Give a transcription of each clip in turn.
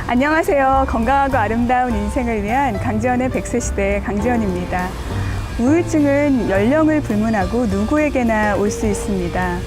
안녕하세요. 건강하고 아름다운 인생을 위한 강지연의 100세 시대 강지연입니다. 우울증은 연령을 불문하고 누구에게나 올 수 있습니다.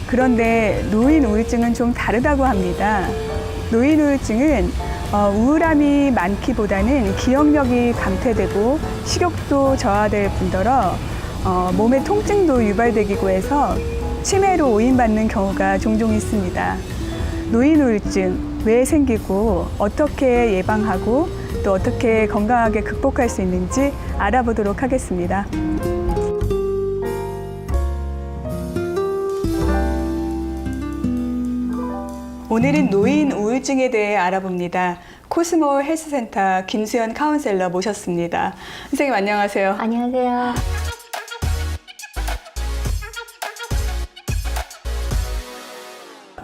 그런데 노인 우울증은 좀 다르다고 합니다. 노인 우울증은 우울함이 많기보다는 기억력이 감퇴되고 식욕도 저하될 뿐더러 몸의 통증도 유발되기도 해서 치매로 오인받는 경우가 종종 있습니다. 노인 우울증 왜 생기고 어떻게 예방하고 또 어떻게 건강하게 극복할 수 있는지 알아보도록 하겠습니다. 오늘은 노인 우울증에 대해 알아봅니다. 코스모 헬스센터 김수연 카운셀러 모셨습니다. 선생님 안녕하세요. 안녕하세요.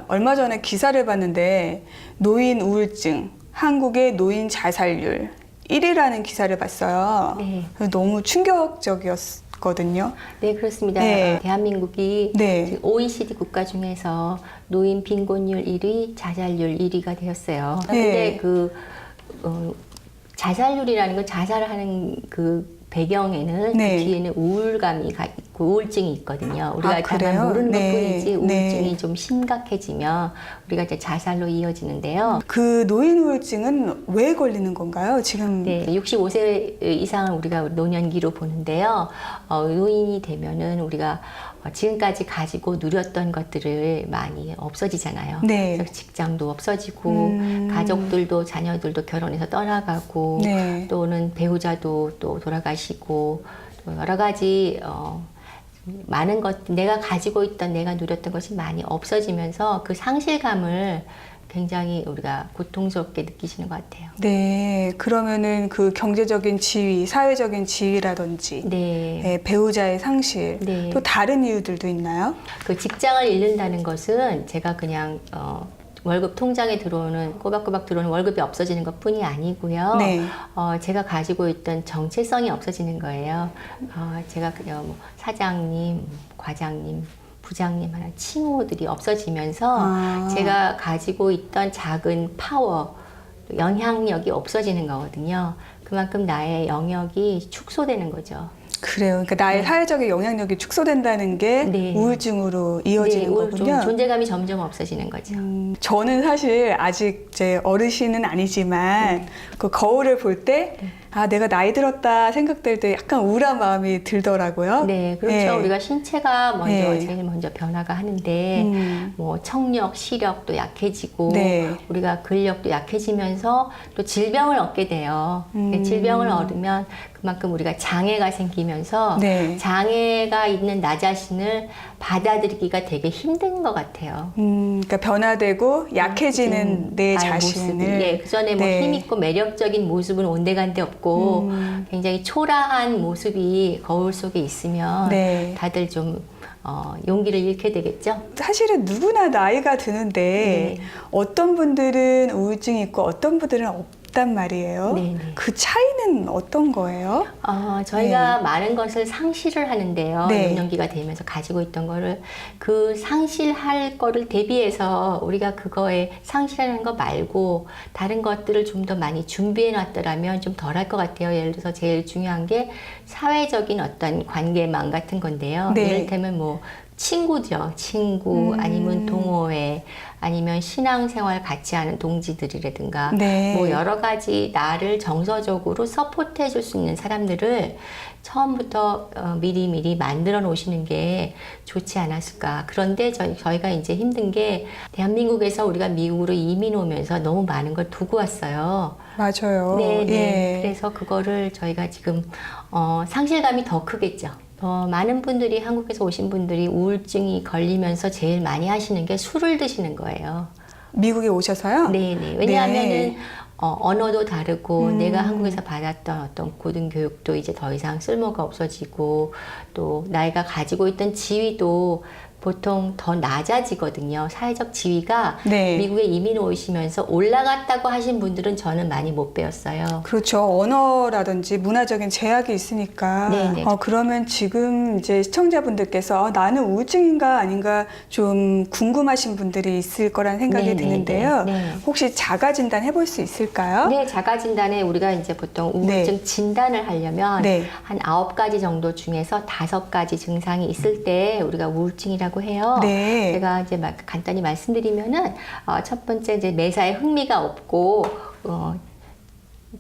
얼마 전에 기사를 봤는데 노인 우울증, 한국의 노인 자살률 1위라는 기사를 봤어요. 네. 너무 충격적이었거든요. 네, 그렇습니다. 네. 대한민국이 네. OECD 국가 중에서 노인 빈곤율 1위, 자살률 1위가 되었어요. 네. 근데 자살률이라는 건 자살을 하는 그 배경에는 네. 그 뒤에는 우울감이 있고 우울증이 있거든요. 우리가 아, 그래요? 다만 모르는 네. 것뿐이지 우울증이 네. 좀 심각해지면 우리가 이제 자살로 이어지는데요. 그 노인 우울증은 왜 걸리는 건가요? 지금 네, 65세 이상을 우리가 노년기로 보는데요. 노인이 되면은 우리가 지금까지 가지고 누렸던 것들을 많이 없어지잖아요. 네. 그래서 직장도 없어지고 가족들도 자녀들도 결혼해서 떠나가고 네. 또는 배우자도 또 돌아가시고 또 여러 가지 많은 것 내가 가지고 있던 내가 누렸던 것이 많이 없어지면서 그 상실감을 굉장히 우리가 고통스럽게 느끼시는 것 같아요. 네, 그러면은 그 경제적인 지위, 사회적인 지위라든지 네. 네, 배우자의 상실, 네. 또 다른 이유들도 있나요? 그 직장을 잃는다는 것은 제가 그냥 월급 통장에 들어오는 꼬박꼬박 들어오는 월급이 없어지는 것뿐이 아니고요. 네. 제가 가지고 있던 정체성이 없어지는 거예요. 제가 그냥 뭐 사장님, 과장님, 부장님 하는 칭호들이 없어지면서 제가 가지고 있던 작은 파워, 영향력이 없어지는 거거든요. 그만큼 나의 영역이 축소되는 거죠. 그래요. 그러니까 나의 사회적인 영향력이 축소된다는 게 네. 우울증으로 이어지는 거군요. 존재감이 점점 없어지는 거죠. 저는 사실 아직 제 어르신은 아니지만 그 거울을 볼 때 내가 나이 들었다 생각될 때 약간 우울한 마음이 들더라고요. 네, 그렇죠. 네. 우리가 신체가 먼저 네. 제일 먼저 변화가 하는데 뭐 청력, 시력도 약해지고 네. 우리가 근력도 약해지면서 또 질병을 얻게 돼요. 질병을 얻으면 그만큼 우리가 장애가 생기면서 네. 장애가 있는 나 자신을 받아들이기가 되게 힘든 것 같아요. 그러니까 변화되고 약해지는 내 나의 자신을. 모습이. 예, 그 전에 뭐 네. 힘있고 매력적인 모습은 온데간데 없고 굉장히 초라한 모습이 거울 속에 있으면 네. 다들 좀 용기를 잃게 되겠죠? 사실은 누구나 나이가 드는데 네. 어떤 분들은 우울증이 있고 어떤 분들은 없단 말이에요. 네네. 그 차이는 어떤 거예요? 저희가 많은 것을 상실을 하는데요. 네. 노년기가 되면서 가지고 있던 거를 그 상실할 거를 대비해서 우리가 그거에 상실하는 거 말고 다른 것들을 좀 더 많이 준비해 놨더라면 좀 덜 할 것 같아요. 예를 들어서 제일 중요한 게 사회적인 어떤 관계망 같은 건데요. 네. 이를테면 뭐 친구죠. 친구 아니면 동호회 아니면 신앙생활 같이 하는 동지들이라든가 네. 뭐 여러 가지 나를 정서적으로 서포트해 줄 수 있는 사람들을 처음부터 미리미리 만들어 놓으시는 게 좋지 않았을까. 그런데 저희가 이제 힘든 게 대한민국에서 우리가 미국으로 이민 오면서 너무 많은 걸 두고 왔어요. 맞아요. 네, 네. 예. 그래서 그거를 저희가 지금 상실감이 더 크겠죠. 많은 분들이 한국에서 오신 분들이 우울증이 걸리면서 제일 많이 하시는 게 술을 드시는 거예요. 미국에 오셔서요? 네네. 왜냐하면은 네. 언어도 다르고 내가 한국에서 받았던 어떤 고등교육도 이제 더 이상 쓸모가 없어지고 또 나이가 가지고 있던 지위도 보통 더 낮아지거든요. 사회적 지위가 네. 미국에 이민 오시면서 올라갔다고 하신 분들은 저는 많이 못 배웠어요. 그렇죠. 언어라든지 문화적인 제약이 있으니까. 네네. 그러면 지금 이제 시청자분들께서 나는 우울증인가 아닌가 좀 궁금하신 분들이 있을 거란 생각이 네네네. 드는데요. 네. 혹시 자가 진단 해볼 수 있을까요? 네, 자가 진단에 우리가 이제 보통 우울증 네. 진단을 하려면 네. 한 9가지 정도 중에서 5가지 증상이 있을 때 우리가 우울증이라고 해요. 네. 제가 이제 간단히 말씀드리면은 첫 번째 이제 매사에 흥미가 없고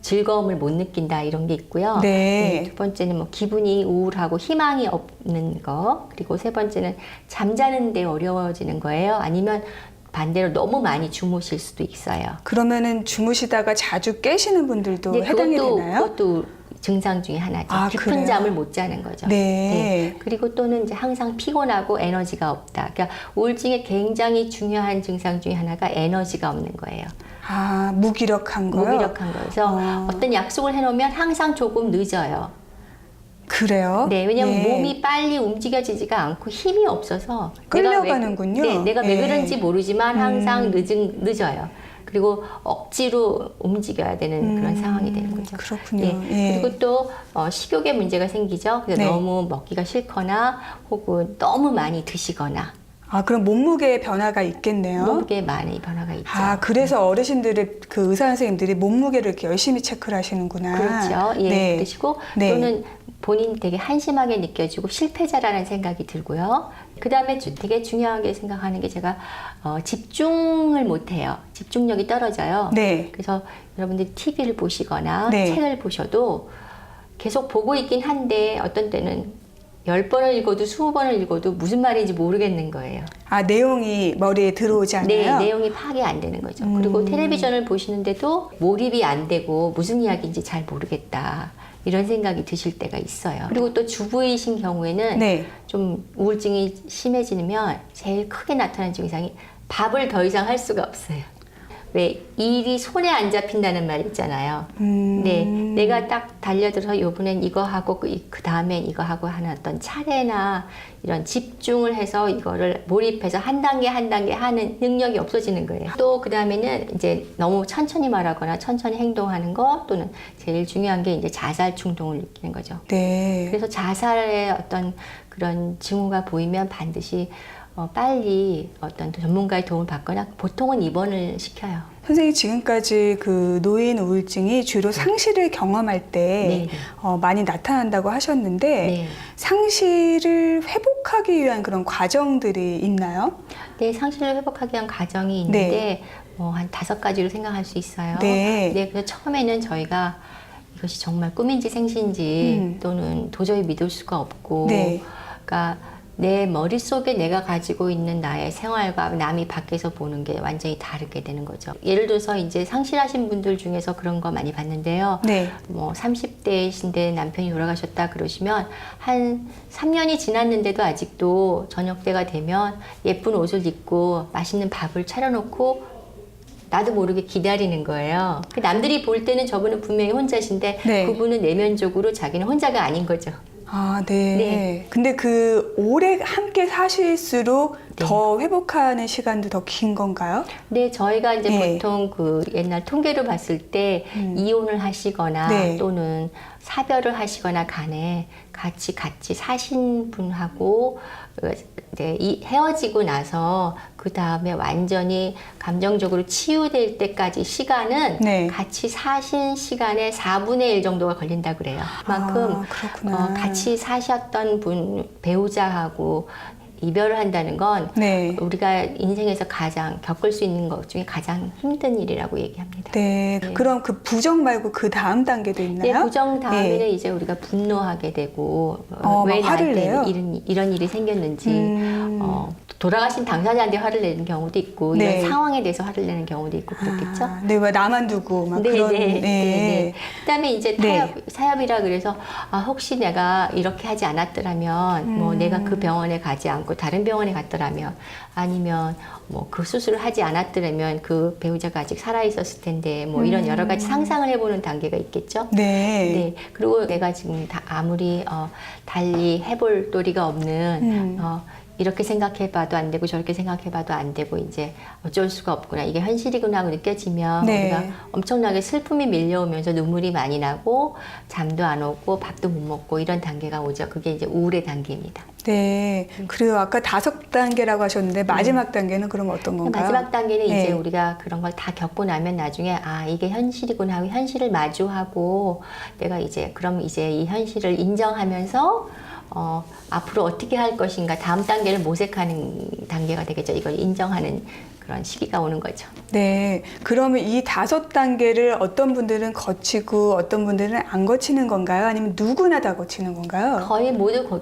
즐거움을 못 느낀다 이런 게 있고요. 네. 두 번째는 뭐 기분이 우울하고 희망이 없는 거, 그리고 세 번째는 잠자는데 어려워지는 거예요. 아니면 반대로 너무 많이 주무실 수도 있어요. 그러면은 주무시다가 자주 깨시는 분들도 네, 해당이 되나요? 그것도 증상 중에 하나죠. 아, 깊은 그래요? 잠을 못 자는 거죠. 네. 그리고 또는 이제 항상 피곤하고 에너지가 없다. 그러니까 우울증의 굉장히 중요한 증상 중에 하나가 에너지가 없는 거예요. 무기력한 거요? 무기력한 거여서 어떤 약속을 해놓으면 항상 조금 늦어요. 그래요? 네, 왜냐면 예. 몸이 빨리 움직여지지가 않고 힘이 없어서 끌려가는군요. 내가 왜 예. 그런지 모르지만 항상 늦어요. 그리고 억지로 움직여야 되는 그런 상황이 되는 거죠. 그렇군요. 예. 예. 그리고 또 식욕에 문제가 생기죠. 그래서 네. 너무 먹기가 싫거나 혹은 너무 많이 드시거나 그럼 몸무게의 변화가 있겠네요. 몸무게에 많이 변화가 있죠. 그래서 어르신들의 그 의사 선생님들이 몸무게를 이렇게 열심히 체크를 하시는구나. 그렇죠. 예, 네. 그러시고 네. 또는 본인 되게 한심하게 느껴지고 실패자라는 생각이 들고요. 그 다음에 되게 중요하게 생각하는 게 제가 집중을 못해요. 집중력이 떨어져요. 네. 그래서 여러분들이 TV를 보시거나 네. 책을 보셔도 계속 보고 있긴 한데 어떤 때는 10번을 읽어도 20번을 읽어도 무슨 말인지 모르겠는 거예요. 내용이 머리에 들어오지 않아요? 네, 내용이 파악이 안 되는 거죠. 그리고 텔레비전을 보시는데도 몰입이 안 되고 무슨 이야기인지 잘 모르겠다. 이런 생각이 드실 때가 있어요. 그리고 또 주부이신 경우에는 네. 좀 우울증이 심해지면 제일 크게 나타나는 증상이 밥을 더 이상 할 수가 없어요. 왜 일이 손에 안 잡힌다는 말 있잖아요. 네, 내가 딱 달려들어서 요번엔 이거 하고 그 다음엔 이거 하고 하는 어떤 차례나 이런 집중을 해서 이거를 몰입해서 한 단계 한 단계 하는 능력이 없어지는 거예요. 또 그 다음에는 이제 너무 천천히 말하거나 천천히 행동하는 거 또는 제일 중요한 게 이제 자살 충동을 느끼는 거죠. 네. 그래서 자살의 어떤 그런 징후가 보이면 반드시 빨리 어떤 전문가의 도움을 받거나 보통은 입원을 시켜요. 선생님 지금까지 그 노인 우울증이 주로 상실을 경험할 때 네. 많이 나타난다고 하셨는데 네. 상실을 회복하기 위한 그런 과정들이 있나요? 네, 상실을 회복하기 위한 과정이 있는데 한 5가지로 생각할 수 있어요. 네. 네, 그래서 처음에는 저희가 이것이 정말 꿈인지 생시인지 또는 도저히 믿을 수가 없고 네. 그러니까 내 머릿속에 내가 가지고 있는 나의 생활과 남이 밖에서 보는 게 완전히 다르게 되는 거죠. 예를 들어서 이제 상실하신 분들 중에서 그런 거 많이 봤는데요. 네. 30대이신데 남편이 돌아가셨다 그러시면 한 3년이 지났는데도 아직도 저녁 때가 되면 예쁜 옷을 입고 맛있는 밥을 차려놓고 나도 모르게 기다리는 거예요. 남들이 볼 때는 저분은 분명히 혼자신데 네. 그분은 내면적으로 자기는 혼자가 아닌 거죠. 네. 네. 근데 그 오래 함께 사실수록 네. 더 회복하는 시간도 더 긴 건가요? 네, 저희가 이제 네. 보통 그 옛날 통계로 봤을 때 이혼을 하시거나 네. 또는 사별을 하시거나 간에 같이 사신 분하고 이제 헤어지고 나서 그 다음에 완전히 감정적으로 치유될 때까지 시간은 네. 같이 사신 시간의 4분의 1 정도가 걸린다고 그래요. 그만큼 그렇구나. 같이 사셨던 분 배우자하고 이별을 한다는 건 네. 우리가 인생에서 가장 겪을 수 있는 것 중에 가장 힘든 일이라고 얘기합니다. 네. 네. 그럼 그 부정 말고 그 다음 단계도 있나요? 네, 부정 다음에는 네. 이제 우리가 분노하게 되고 막 왜 화를 나한테 내요? 이런 일이 생겼는지 돌아가신 당사자한테 화를 내는 경우도 있고 네. 이런 상황에 대해서 화를 내는 경우도 있고 그렇겠죠. 네, 왜 나만 두고 막 네, 그런. 네. 그다음에 이제 네. 사협이라 그래서 혹시 내가 이렇게 하지 않았더라면 뭐 내가 그 병원에 가지 않고 다른 병원에 갔더라면 아니면 뭐 그 수술을 하지 않았더라면 그 배우자가 아직 살아 있었을 텐데 뭐 이런 여러 가지 상상을 해보는 단계가 있겠죠. 네. 네. 그리고 내가 지금 아무리 달리 해볼 도리가 없는 이렇게 생각해봐도 안 되고 저렇게 생각해봐도 안 되고 이제 어쩔 수가 없구나. 이게 현실이구나 하고 느껴지면 네. 우리가 엄청나게 슬픔이 밀려오면서 눈물이 많이 나고 잠도 안 오고 밥도 못 먹고 이런 단계가 오죠. 그게 이제 우울의 단계입니다. 네. 그리고 아까 5단계라고 하셨는데 마지막 단계는 그럼 어떤 건가요? 마지막 단계는 네. 이제 우리가 그런 걸 다 겪고 나면 나중에 아 이게 현실이구나 하고 현실을 마주하고 내가 이제 그럼 이제 이 현실을 인정하면서 앞으로 어떻게 할 것인가 다음 단계를 모색하는 단계가 되겠죠. 이걸 인정하는 그런 시기가 오는 거죠. 네. 그러면 이 5단계를 어떤 분들은 거치고 어떤 분들은 안 거치는 건가요? 아니면 누구나 다 거치는 건가요? 거의 모두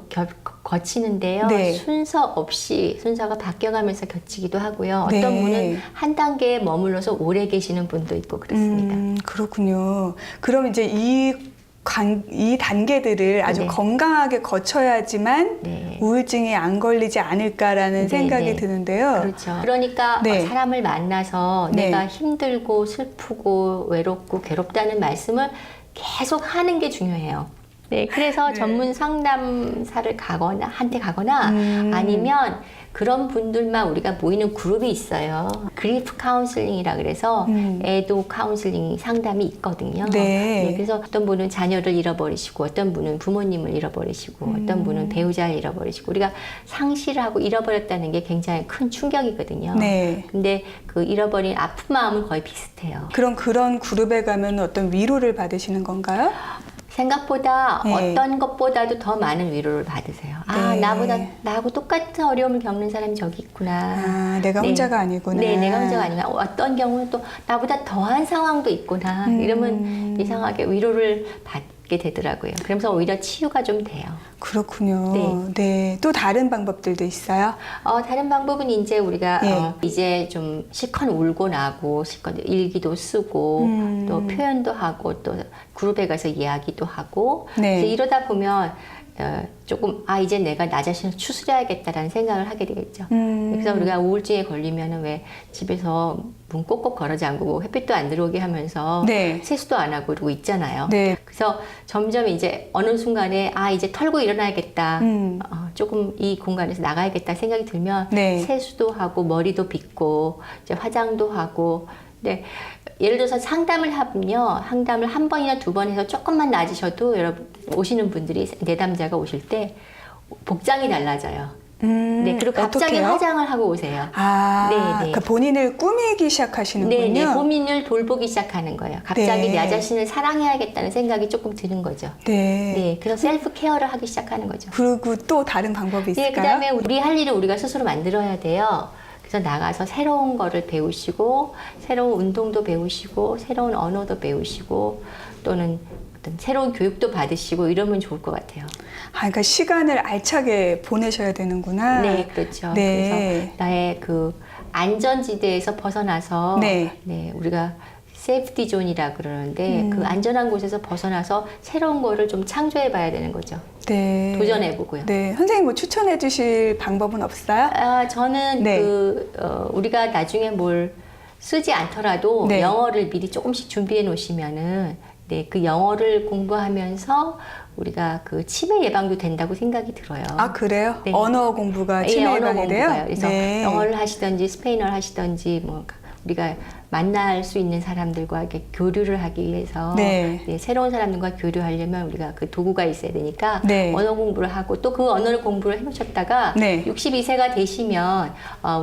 거치는데요. 네. 순서 없이 순서가 바뀌어가면서 거치기도 하고요. 어떤 네. 분은 한 단계에 머물러서 오래 계시는 분도 있고 그렇습니다. 그렇군요. 그럼 이제 이 단계들을 아주 네. 건강하게 거쳐야지만 네. 우울증이 안 걸리지 않을까라는 네, 생각이 네. 드는데요. 그렇죠. 그러니까 네. 사람을 만나서 네. 내가 힘들고 슬프고 외롭고 괴롭다는 말씀을 계속 하는 게 중요해요. 네, 그래서 네. 전문 상담사를 한테 가거나 아니면 그런 분들만 우리가 모이는 그룹이 있어요. 그리프 카운슬링이라 그래서 애도 카운슬링 상담이 있거든요. 네. 그래서 어떤 분은 자녀를 잃어버리시고 어떤 분은 부모님을 잃어버리시고 어떤 분은 배우자를 잃어버리시고 우리가 상실을 하고 잃어버렸다는 게 굉장히 큰 충격이거든요. 네. 근데 그 잃어버린 아픈 마음은 거의 비슷해요. 그럼 그런 그룹에 가면 어떤 위로를 받으시는 건가요? 생각보다 네. 어떤 것보다도 더 많은 위로를 받으세요. 아, 네. 나하고 똑같은 어려움을 겪는 사람이 저기 있구나. 아, 내가 네. 혼자가 아니구나. 네, 내가 혼자가 아니구나. 어떤 경우는 또 나보다 더한 상황도 있구나. 이러면 이상하게 위로를 받게 되더라고요. 그러면서 오히려 치유가 좀 돼요. 그렇군요. 네. 네. 또 다른 방법들도 있어요? 다른 방법은 이제 우리가 예. 이제 좀 실컷 울고 나고 실컷 일기도 쓰고 또 표현도 하고 또 그룹에 가서 이야기도 하고 네. 이제 이러다 보면 조금 이제 내가 나 자신을 추스려야겠다라는 생각을 하게 되겠죠. 그래서 우리가 우울증에 걸리면은 왜 집에서 문 꼭꼭 걸어 잠그고 햇빛도 안 들어오게 하면서 네. 세수도 안 하고 그러고 있잖아요. 네. 그래서 점점 이제 어느 순간에 이제 털고 일어나야겠다. 조금 이 공간에서 나가야겠다 생각이 들면 네. 세수도 하고 머리도 빗고 이제 화장도 하고. 네. 예를 들어서 상담을 하면요. 상담을 한 번이나 두 번 해서 조금만 나아지셔도 여러분 오시는 분들이 내담자가 오실 때 복장이 달라져요. 네, 그리고 갑자기 어떡해요? 화장을 하고 오세요. 아, 네, 네. 그러니까 본인을 꾸미기 시작하시는군요. 네, 네, 고민을 돌보기 시작하는 거예요. 갑자기 네. 내 자신을 사랑해야겠다는 생각이 조금 드는 거죠. 네. 네, 그래서 셀프 케어를 하기 시작하는 거죠. 그리고 또 다른 방법이 네, 있을까요? 그다음에 우리 할 일을 우리가 스스로 만들어야 돼요. 그래서 나가서 새로운 거를 배우시고 새로운 운동도 배우시고 새로운 언어도 배우시고 또는 어떤 새로운 교육도 받으시고 이러면 좋을 것 같아요. 그러니까 시간을 알차게 보내셔야 되는구나. 네, 그렇죠. 네. 그래서 나의 그 안전지대에서 벗어나서 네. 우리가 세이프티 존이라 그러는데 그 안전한 곳에서 벗어나서 새로운 거를 좀 창조해 봐야 되는 거죠. 네. 도전해 보고요. 네. 선생님 뭐 추천해 주실 방법은 없어요? 저는 네. 우리가 나중에 뭘 쓰지 않더라도 네. 영어를 미리 조금씩 준비해 놓으시면은 그 영어를 공부하면서 우리가 그 치매 예방도 된다고 생각이 들어요. 아, 그래요? 네. 언어 공부가 치매 언어 예방이 돼요? 공부가요. 그래서 네. 영어를 하시든지 스페인어를 하시든지 뭐 우리가 만날 수 있는 사람들과 이렇게 교류를 하기 위해서 네. 새로운 사람들과 교류하려면 우리가 그 도구가 있어야 되니까 네. 언어 공부를 하고 또 그 언어를 공부를 해놓으셨다가 네. 62세가 되시면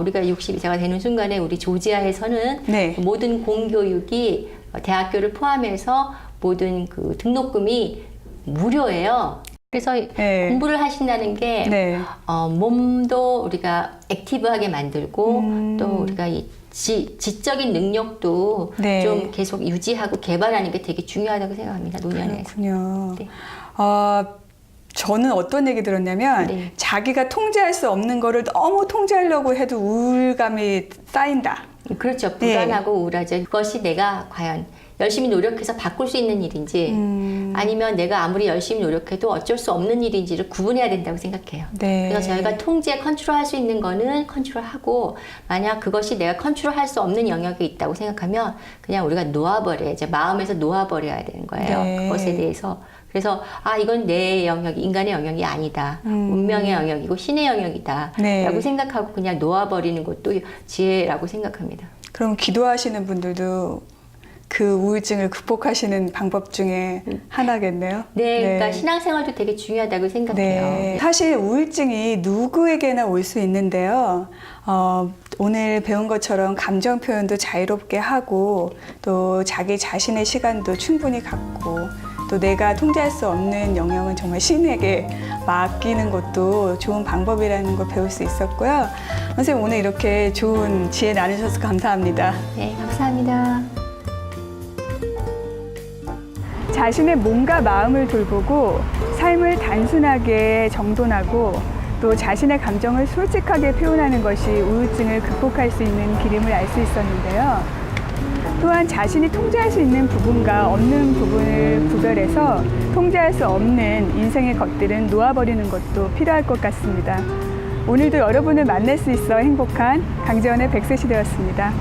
우리가 62세가 되는 순간에 우리 조지아에서는 네. 그 모든 공교육이 대학교를 포함해서 모든 그 등록금이 무료예요. 그래서 네. 공부를 하신다는 게 네. 몸도 우리가 액티브하게 만들고 또 우리가 이 지적인 능력도 네. 좀 계속 유지하고 개발하는 게 되게 중요하다고 생각합니다. 노년에서. 그렇군요. 네. 저는 어떤 얘기 들었냐면 네. 자기가 통제할 수 없는 거를 너무 통제하려고 해도 우울감이 쌓인다. 그렇죠. 불안하고 우울하죠. 그것이 내가 과연 열심히 노력해서 바꿀 수 있는 일인지 아니면 내가 아무리 열심히 노력해도 어쩔 수 없는 일인지를 구분해야 된다고 생각해요. 네. 그래서 저희가 통제, 컨트롤할 수 있는 거는 컨트롤하고 만약 그것이 내가 컨트롤할 수 없는 영역이 있다고 생각하면 그냥 우리가 놓아버려야죠. 마음에서 놓아버려야 되는 거예요. 네. 그것에 대해서. 그래서 이건 내 영역이 인간의 영역이 아니다. 운명의 영역이고 신의 영역이다. 네. 라고 생각하고 그냥 놓아버리는 것도 지혜라고 생각합니다. 그럼 기도하시는 분들도 그 우울증을 극복하시는 방법 중에 하나겠네요. 네, 그러니까 신앙생활도 되게 중요하다고 생각해요. 네. 사실 우울증이 누구에게나 올 수 있는데요. 오늘 배운 것처럼 감정 표현도 자유롭게 하고 또 자기 자신의 시간도 충분히 갖고 또 내가 통제할 수 없는 영역은 정말 신에게 맡기는 것도 좋은 방법이라는 걸 배울 수 있었고요. 선생님 오늘 이렇게 좋은 지혜 나누셔서 감사합니다. 네, 감사합니다. 자신의 몸과 마음을 돌보고 삶을 단순하게 정돈하고 또 자신의 감정을 솔직하게 표현하는 것이 우울증을 극복할 수 있는 길임을 알 수 있었는데요. 또한 자신이 통제할 수 있는 부분과 없는 부분을 구별해서 통제할 수 없는 인생의 것들은 놓아버리는 것도 필요할 것 같습니다. 오늘도 여러분을 만날 수 있어 행복한 강재원의 100세 시대였습니다.